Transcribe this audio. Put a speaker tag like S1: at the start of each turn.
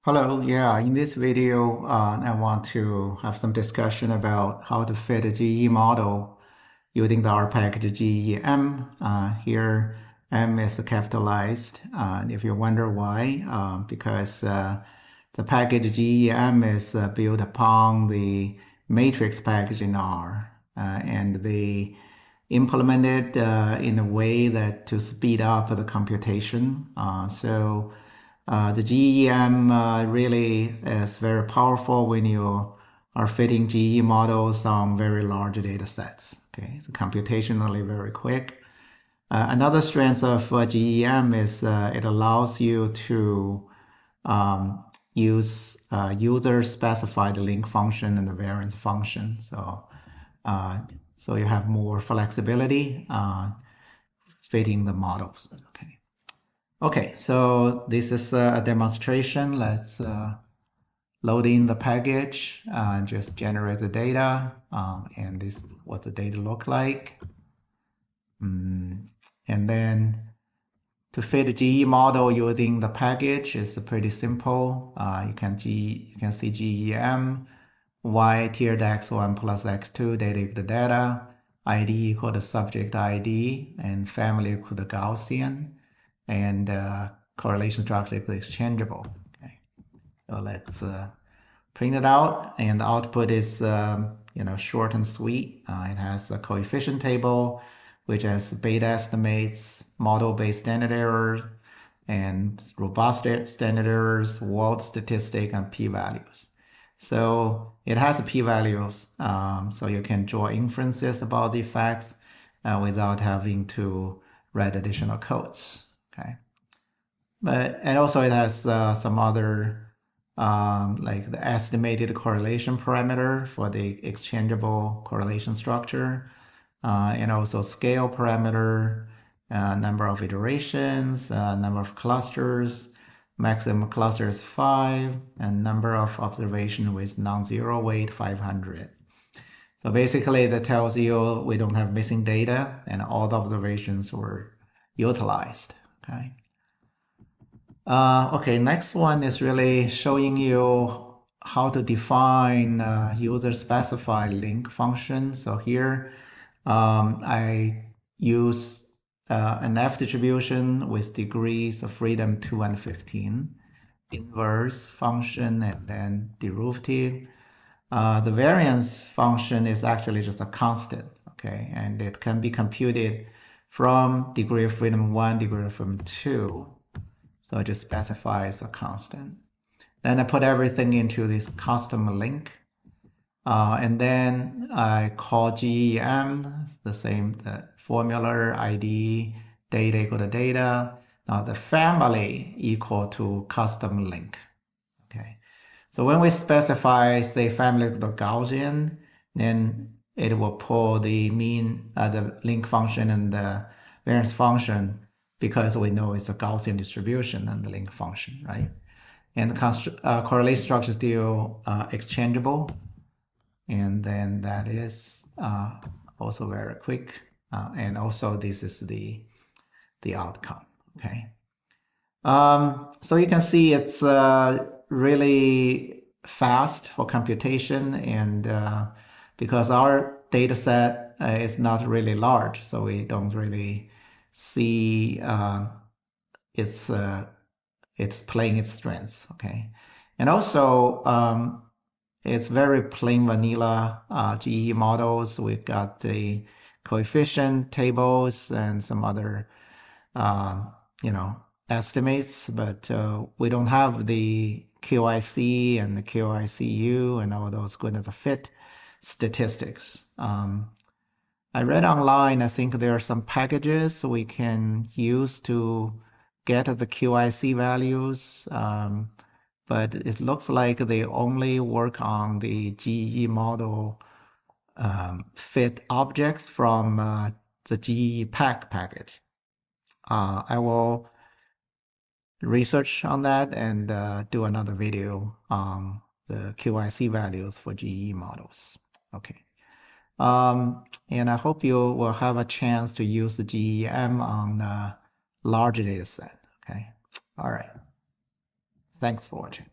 S1: Hello, yeah, in this video, I want to have some discussion about how to fit a GE model using the R package geeM. Here, M is capitalized. If you wonder why, because the package geeM is built upon the matrix package in R, and they implement it in a way that to speed up the computation. The geeM really is very powerful when you are fitting GE models on very large data sets. Okay, it's computationally very quick. Another strength of geeM is it allows you to use user-specified link function and the variance function. So you have more flexibility fitting the models. Okay. Okay, so this is a demonstration. Let's load in the package and just generate the data. And this is what the data look like. And then to fit a GE model using the package is pretty simple. You can see geeM, y tiered x1 plus x2, data equal to data, ID equal to subject ID, and family equal to Gaussian, and correlation structure equal to exchangeable. Okay, so let's print it out, and the output is short and sweet. It has a coefficient table, which has beta estimates, model-based standard error, and robust standard errors, world statistic, and p-values. So it has p-values, so you can draw inferences about the effects without having to write additional codes. Okay, and also it has some other like the estimated correlation parameter for the exchangeable correlation structure, and also scale parameter, number of iterations, number of clusters, maximum cluster is 5, and number of observation with non-zero weight 500. So basically that tells you we don't have missing data and all the observations were utilized. Okay. Okay, next one is really showing you how to define user-specified link function. So here I use an F distribution with degrees of freedom 2 and 15, inverse function, and then derivative. The variance function is actually just a constant, okay, and it can be computed from degree of freedom 1, degree of freedom 2. So it just specifies a constant. Then I put everything into this custom link. And then I call geeM, the same formula, ID, data equal to data. Now the family equal to custom link. Okay. So when we specify, say, family equal to Gaussian, then it will pull the mean, the link function and the variance function, because we know it's a Gaussian distribution and the link function, right? And the correlation structure is still exchangeable. And then that is also very quick. And also this is the outcome, okay? So you can see it's really fast for computation, and because our data set is not really large, so we don't really see it's playing its strengths, okay? And also it's very plain vanilla GE models. We've got the coefficient tables and some other estimates, but we don't have the QIC and the QICU and all those goodness of fit statistics. I read online, I think there are some packages we can use to get the QIC values, but it looks like they only work on the GE model fit objects from the geepack package. I will research on that and do another video on the QIC values for GE models. Okay. And I hope you will have a chance to use the geeM on a large data set. Okay. All right. Thanks for watching.